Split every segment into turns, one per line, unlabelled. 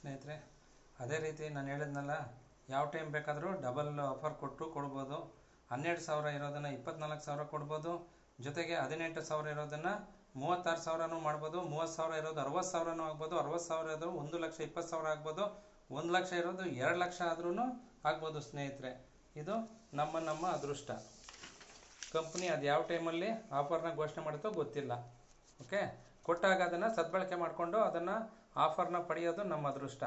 ಸ್ನೇಹಿತರೆ. ಅದೇ ರೀತಿ ನಾನು ಹೇಳಿದ್ನಲ್ಲ, ಯಾವ ಟೈಮ್ ಬೇಕಾದರೂ ಡಬಲ್ ಆಫರ್ ಕೊಡ್ಬೋದು. 12,000 ಇರೋದನ್ನು 24,000 ಕೊಡ್ಬೋದು. ಜೊತೆಗೆ 18,000 ಇರೋದನ್ನು 36,000 ಮಾಡ್ಬೋದು. 30,000 ಇರೋದು 60,000 ಆಗ್ಬೋದು. 60,000 ಇರೋದು 1,20,000 ಆಗ್ಬೋದು. 1 ಲಕ್ಷ ಇರೋದು 2 ಲಕ್ಷ ಆದ್ರೂ ಆಗ್ಬೋದು ಸ್ನೇಹಿತರೆ. ಇದು ನಮ್ಮ ಅದೃಷ್ಟ. ಕಂಪ್ನಿ ಅದು ಯಾವ ಟೈಮಲ್ಲಿ ಆಫರ್ನ ಘೋಷಣೆ ಮಾಡುತ್ತೋ ಗೊತ್ತಿಲ್ಲ. ಓಕೆ, ಕೊಟ್ಟಾಗ ಅದನ್ನು ಸದ್ಬಳಕೆ ಮಾಡಿಕೊಂಡು ಅದನ್ನು ಆಫರ್ನ ಪಡೆಯೋದು ನಮ್ಮ ಅದೃಷ್ಟ.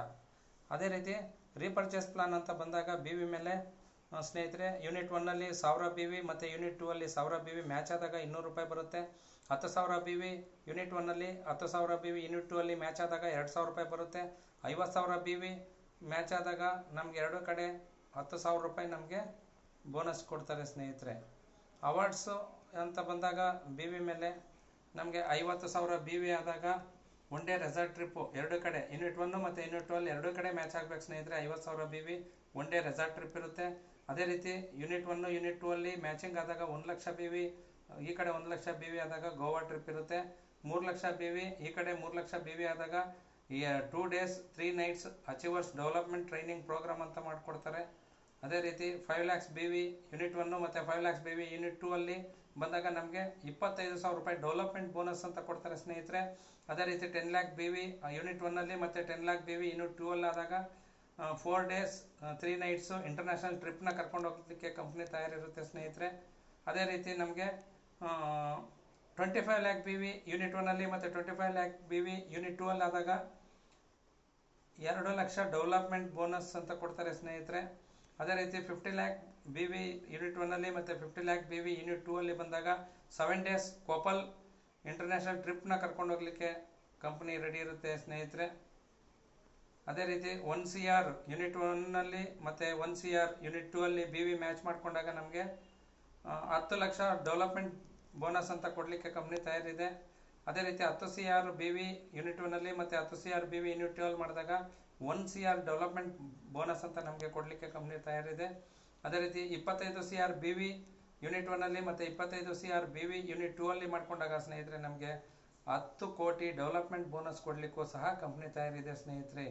ಅದೇ ರೀತಿ ರೀಪರ್ಚೇಸ್ ಪ್ಲಾನ್ ಅಂತ ಬಂದಾಗ ಬಿ ವಿ ಮೇಲೆ ಸ್ನೇಹಿತರೆ, ಯೂನಿಟ್ 1ನಲ್ಲಿ 1000 BV ಮತ್ತು ಯೂನಿಟ್ 2ಅಲ್ಲಿ 1000 BV ಮ್ಯಾಚ್ ಆದಾಗ 200 ರೂಪಾಯಿ ಬರುತ್ತೆ. 10,000 BV ಯೂನಿಟ್ 1ನಲ್ಲಿ 10,000 BV ಯೂನಿಟ್ 2ಅಲ್ಲಿ ಮ್ಯಾಚ್ ಆದಾಗ 2,000 ರೂಪಾಯಿ ಬರುತ್ತೆ. 50,000 BV ಮ್ಯಾಚ್ ಆದಾಗ ನಮಗೆ ಎರಡು ಕಡೆ 10,000 ರೂಪಾಯಿ ನಮಗೆ ಬೋನಸ್ ಕೊಡ್ತಾರೆ ಸ್ನೇಹಿತರೆ. ಅವಾರ್ಡ್ಸು ಅಂತ ಬಂದಾಗ ಬಿ ವಿ ಮೇಲೆ ನಮಗೆ 50,000 BV ಆದಾಗ ಒನ್ ಡೇ ರೆಸಾರ್ಟ್ ಟ್ರಿಪ್ಪು ಎರಡು ಕಡೆ ಯೂನಿಟ್ 1 ಮತ್ತು ಯೂನಿಟ್ 2 ಅಲ್ಲಿ ಎರಡು ಕಡೆ ಮ್ಯಾಚ್ ಆಗಬೇಕು ಸ್ನೇಹಿತರೆ. 50,000 BV one day resort trip ಇರುತ್ತೆ. ಅದೇ ರೀತಿ ಯೂನಿಟ್ 1 ಯೂನಿಟ್ 2 ಅಲ್ಲಿ ಮ್ಯಾಚಿಂಗ್ ಆದಾಗ 1 ಲಕ್ಷ BV ಈ ಕಡೆ 1 ಲಕ್ಷ BV ಆದಾಗ ಗೋವಾ ಟ್ರಿಪ್ ಇರುತ್ತೆ. 3 ಲಕ್ಷ BV ಈ ಕಡೆ 3 ಲಕ್ಷ BV ಆದಾಗ 2 days 3 nights achievers development training program ಅಂತ ಮಾಡಿಕೊಡ್ತಾರೆ. ಅದೇ ರೀತಿ 5 lakhs BV ಯೂನಿಟ್ 1 ಮತ್ತು 5 lakhs BV ಯೂನಿಟ್ 2 ಅಲ್ಲಿ ಬಂದಾಗ ನಮಗೆ 25,000 ರೂಪಾಯಿ ಡೆವಲಪ್ಮೆಂಟ್ ಬೋನಸ್ ಅಂತ ಕೊಡ್ತಾರೆ ಸ್ನೇಹಿತರೆ. ಅದೇ ರೀತಿ 10 lakh BV ಯೂನಿಟ್ 1 ಮತ್ತು 10 lakh BV ಯೂನಿಟ್ 2 ಅಲ್ಲಿ ಆದಾಗ 4 days 3 nights ಇಂಟರ್ನ್ಯಾಷನಲ್ ಟ್ರಿಪ್ನ ಕರ್ಕೊಂಡು ಹೋಗ್ಲಿಕ್ಕೆ ಕಂಪ್ನಿ ತಯಾರಿರುತ್ತೆ ಸ್ನೇಹಿತರೆ. ಅದೇ ರೀತಿ ನಮಗೆ 25 lakh BV ಯೂನಿಟ್ 1 ಮತ್ತು 25 lakh BV ಯೂನಿಟ್ 2 ಅಲ್ಲಿ ಆದಾಗ 2 ಲಕ್ಷ ಡೆವಲಪ್ಮೆಂಟ್ ಬೋನಸ್ ಅಂತ ಕೊಡ್ತಾರೆ ಸ್ನೇಹಿತರೆ. ಅದೇ ರೀತಿ 50 lakh BV ಯೂನಿಟ್ 1 ಮತ್ತು 50 lakh BV ಯೂನಿಟ್ 2 ಅಲ್ಲಿ ಬಂದಾಗ 7 days ಕೋಪಲ್ ಇಂಟರ್ನ್ಯಾಷನಲ್ ಟ್ರಿಪ್ನ ಕರ್ಕೊಂಡು ಹೋಗ್ಲಿಕ್ಕೆ ಕಂಪ್ನಿ ರೆಡಿ ಇರುತ್ತೆ ಸ್ನೇಹಿತರೆ. ಅದೇ ರೀತಿ 1 CR ಯೂನಿಟ್ 1 ಮತ್ತು 1 CR ಯೂನಿಟ್ 2 ಅಲ್ಲಿ BV ಮ್ಯಾಚ್ ಮಾಡಿಕೊಂಡಾಗ ನಮಗೆ 10 ಲಕ್ಷ ಡೆವಲಪ್ಮೆಂಟ್ ಬೋನಸ್ ಅಂತ ಕೊಡಲಿಕ್ಕೆ ಕಂಪ್ನಿ ತಯಾರಿದೆ. ಅದೇ ರೀತಿ 10 CR BV ಯೂನಿಟ್ 1 ಮತ್ತು 10 CR BV ಯೂನಿಟ್ 2 ಅಲ್ಲಿ ಮಾಡಿದಾಗ 1 CR ಡೆವಲಪ್ಮೆಂಟ್ ಬೋನಸ್ ಅಂತ ನಮಗೆ ಕೊಡಲಿಕ್ಕೆ ಕಂಪ್ನಿ ತಯಾರಿದೆ. ಅದೇ ರೀತಿ 25 CR BV ಯೂನಿಟ್ 1 ಮತ್ತು 25 CR BV ಯೂನಿಟ್ 2 ಅಲ್ಲಿ ಮಾಡಿಕೊಂಡಾಗ ಸ್ನೇಹಿತರೆ ನಮಗೆ 10 ಕೋಟಿ ಡೆವಲಪ್ಮೆಂಟ್ ಬೋನಸ್ ಕೊಡಲಿಕ್ಕೂ ಸಹ ಕಂಪ್ನಿ ತಯಾರಿದೆ ಸ್ನೇಹಿತರೆ.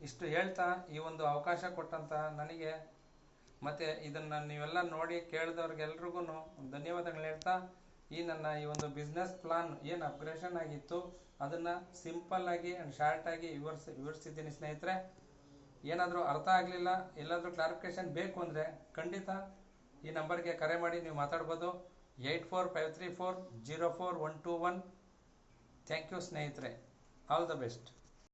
ಇಷ್ಟು ಹೇಳ್ತಾ ಈ ಒಂದು ಅವಕಾಶ ಕೊಟ್ಟಂತ ನನಗೆ ಮತ್ತು ಇದನ್ನು ನೀವೆಲ್ಲ ನೋಡಿ ಕೇಳಿದವ್ರಿಗೆಲ್ರಿಗೂ ಧನ್ಯವಾದಗಳು ಹೇಳ್ತಾ, ಈ ಈ ಒಂದು ಬಿಸ್ನೆಸ್ ಪ್ಲಾನ್ ಏನು ಅಪ್ಗ್ರೇಷನ್ ಆಗಿತ್ತು ಅದನ್ನು ಸಿಂಪಲ್ ಆಗಿ ಆ್ಯಂಡ್ ಶಾರ್ಟ್ ಆಗಿ ವಿವರಿಸಿದ್ದೀನಿ ಸ್ನೇಹಿತರೆ. ಏನಾದರೂ ಅರ್ಥ ಆಗಲಿಲ್ಲ, ಎಲ್ಲಾದರೂ ಕ್ಲಾರಿಫಿಕೇಶನ್ ಬೇಕು ಅಂದರೆ ಖಂಡಿತ ಈ ನಂಬರ್ಗೆ ಕರೆ ಮಾಡಿ ನೀವು ಮಾತಾಡ್ಬೋದು. 8453404121. ಥ್ಯಾಂಕ್ ಯು ಸ್ನೇಹಿತರೆ. All the best.